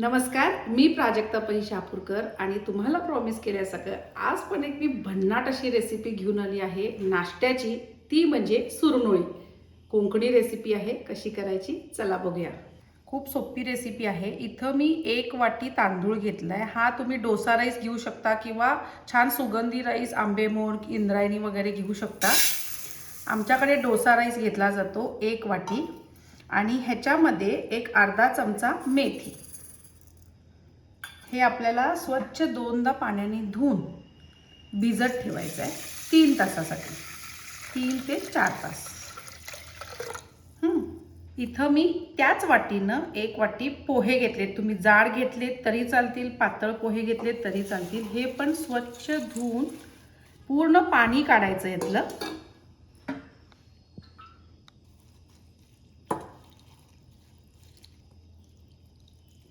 नमस्कार, मी प्राजक्ता पै शापूरकर आणि तुम्हाला प्रॉमिस केल्यासारखं आज पण एक मी भन्नाट अशी रेसिपी घेऊन आली आहे नाश्त्याची. ती म्हणजे सुरनोळी. कोकणी रेसिपी आहे. कशी करायची चला बघूया. खूप सोपी रेसिपी आहे. इथं मी 1 वाटी तांदूळ घेतलाय. हा तुम्ही डोसा राईस घेऊ शकता किंवा छान सुगंधी राईस आंबेमोहर इंद्रायणी वगैरे घेऊ शकता. आमच्याकडे डोसा राईस घेतला जातो 1 वाटी. आणि ह्याच्यामध्ये एक अर्धा चमचा मेथी. हे आपल्याला स्वच्छ 2दा पाण्याने धुवून भिजत ठेवायचं आहे 3 तासासाठी. 3 ते 4 तास. इथं मी त्याच वाटीनं 1 वाटी पोहे घेतलेत. तुम्ही जाड घेतलेत तरी चालतील, पातळ पोहे घेतलेत तरी चालतील. हे पण स्वच्छ धुवून पूर्ण पाणी काढायचं यातलं.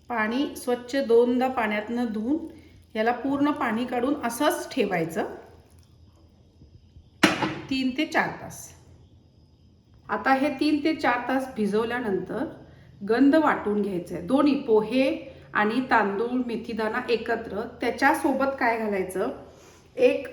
पाणी स्वच्छ 2दा पाण्यातनं धुवून याला पूर्ण पाणी काढून असंच ठेवायचं 3 ते 4 तास. आता हे 3 ते 4 तास भिजवल्यानंतर गंध वाटून घ्यायचं आहे. दोन्ही पोहे आणि तांदूळ मेथीदाणा एकत्र. त्याच्यासोबत काय घालायचं, 1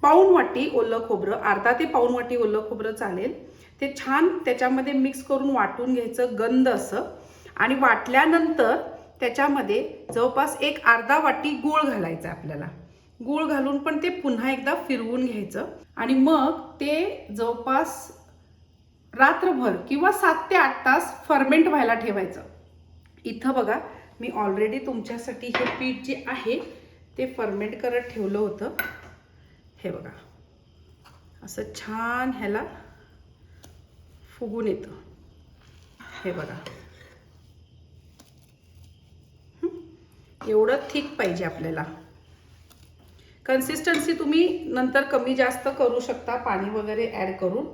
पाऊण वाटी ओलं खोबरं, अर्धा ते पाऊण वाटी ओलं खोबरं चालेल. ते छान त्याच्यामध्ये मिक्स करून वाटून घ्यायचं गंध असं. आणि वाटल्यानंतर त्याच्यामध्ये जवळपास एक अर्धा वाटी गूळ घालायचा आपल्याला. गूळ घालून पण ते पुन्हा एकदा फिरवून घ्यायचं आणि मग ते जवळपास रात्रभर किंवा 7 ते 8 तास फर्मेंट व्हायला ठेवायचं. इथं बघा मी ऑलरेडी तुमच्यासाठी हे पीठ जे आहे ते फर्मेंट करत ठेवलं होतं. हे बघा असं छान ह्याला फुगून येतं. हे बघा एवढं थिक पाहिजे आपल्याला. कन्सिस्टन्सी तुम्ही नंतर कमी जास्त करू शकता पाणी वगैरे ॲड करून.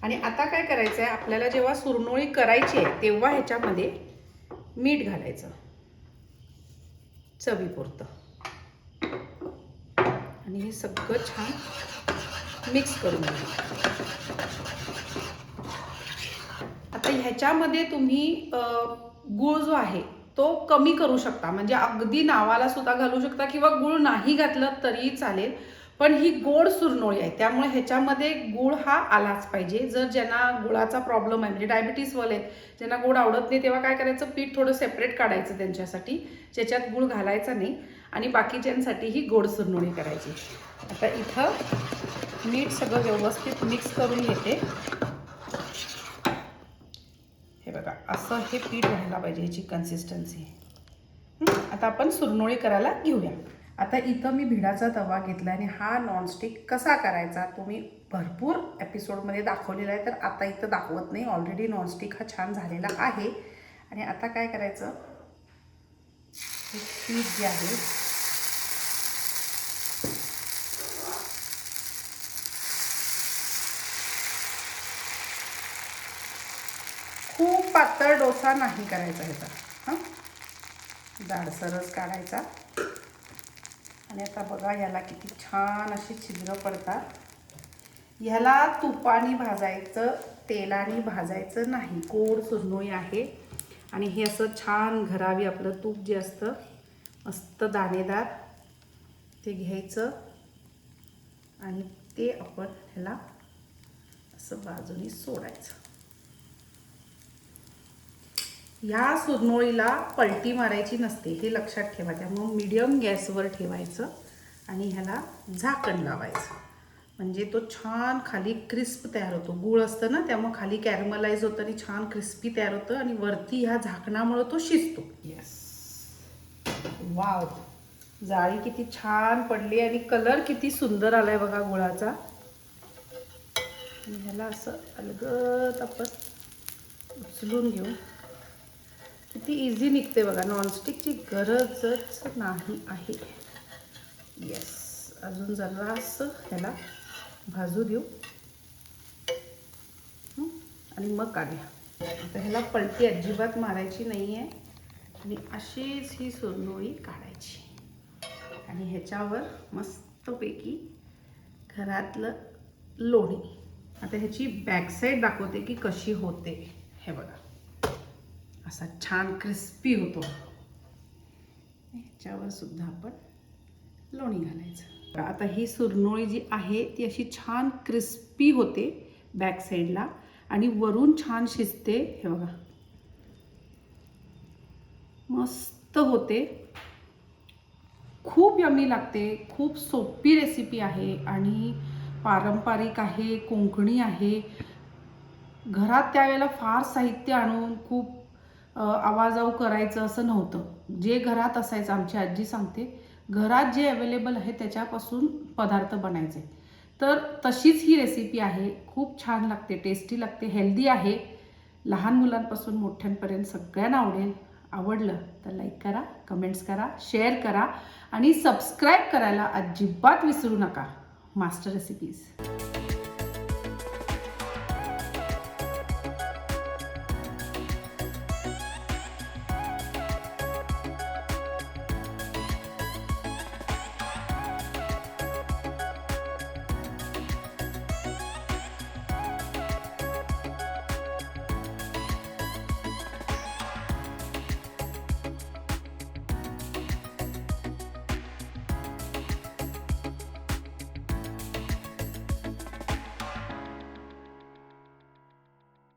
आणि आता काय करायचं आहे, आपल्याला जेव्हा सुरनोळी करायची आहे तेव्हा ह्याच्यामध्ये मीठ घालायचं चवीपुरतं. आणि हे सगळं छान मिक्स करून घ्यायचं. आता ह्याच्यामध्ये तुम्ही गूळ जो आहे तो कमी करू शकता, म्हणजे अगदी नावाला सुद्धा घालू शकता किंवा गूळ नाही घातलं तरी चालेल. पण ही गोड सुरनोळी आहे त्यामुळे ह्याच्यामध्ये गूळ हा आलाच पाहिजे. जर ज्यांना गुळाचा प्रॉब्लेम आहे, म्हणजे डायबिटीसवाले आहेत, ज्यांना गोड आवडत नाही, तेव्हा काय करायचं, पीठ थोडं सेपरेट काढायचं त्यांच्यासाठी, ज्याच्यात गूळ घालायचा नाही. आणि बाकीच्यांसाठी ही गोड सुरनोळी करायची. आता इथं मीठ सगळं व्यवस्थित मिक्स करून घेते. हे बघा असं हे पीठ व्हायला पाहिजे, ह्याची कन्सिस्टन्सी. आता आपण सुरनोळी करायला घेऊया. आता इथं मी भिडाचा तवा घेतला आणि हा नॉनस्टिक कसा करायचा तुम्ही भरपूर एपिसोडमध्ये दाखवलेला आहे, तर आता इथं दाखवत नाही. ऑलरेडी नॉनस्टिक हा छान झालेला आहे. आणि आता काय करायचं, हे पीठ जे आहे खूप पातळ डोसा नाही करायचा ह्याचा, जाडसरच काढायचा. आणि आता बघा याला किती छान अशी छिद्र पडतात. ह्याला तुपाने भाजायचं, तेलाने भाजायचं नाही. गोड सुरनोळी आहे आणि हे असं छान घरावी आपलं तूप जे असतं मस्त दाणेदार ते घ्यायचं आणि ते आपण ह्याला असं बाजूने सोडायचं. ह्या सुरनोळीला पलटी मारायची नसते, हे लक्षात ठेवा. त्यामुळे मीडियम गॅसवर ठेवायचं आणि ह्याला झाकण लावायचं, म्हणजे तो छान खाली क्रिस्प तयार होतो. गूळ असतं ना त्यामुळे खाली कॅरमलाइज होतं आणि छान क्रिस्पी तयार होतं आणि वरती ह्या झाकणामुळे तो शिजतो. येस, वाव, जाळी किती छान पडली आणि कलर किती सुंदर आलाय बघा गुळाचा. ह्याला असं अलगद आपण उचलून घेऊ. किती इझी निघते बघा, नॉनस्टिकची गरजच नाही आहे. येस, अजून जरासं ह्याला भाजू देऊ आणि मग काढूया. आता ह्याला पलटी अजिबात मारायची नाही आहे आणि अशीच ही सुरनोळी काढायची आणि ह्याच्यावर मस्तपैकी घरातलं लोणी. आता ह्याची बॅकसाईड दाखवते की कशी होते. हे बघा असा छान क्रिस्पी होतो. त्याच्यावर सुद्धा आपण लोणी घालायचं. आता ही सुरनोळी जी आहे ती अशी छान क्रिस्पी होते बॅक साईडला आणि वरून छान शिजते. हे बघा मस्त होते, खूप यम्मी लागते. खूप सोपी रेसिपी आहे आणि पारंपरिक आहे, कोकणी आहे. घरात त्यावेळेला फार साहित्य आणून खूप आवाजाऊ करायचं असं नव्हतं. जे घरात असायचं, आमची आजी सांगते, घरात जे अवेलेबल आहे त्याच्यापासून पदार्थ बनायचे. तर तशीच ही रेसिपी आहे. खूप छान लागते, टेस्टी लागते, हेल्दी आहे. लहान मुलांपासून मोठ्यांपर्यंत सगळ्यांना आवडेल. आवडलं तर लाईक करा, कमेंट्स करा, शेअर करा आणि सबस्क्राईब करायला अजिबात विसरू नका. Master recipes.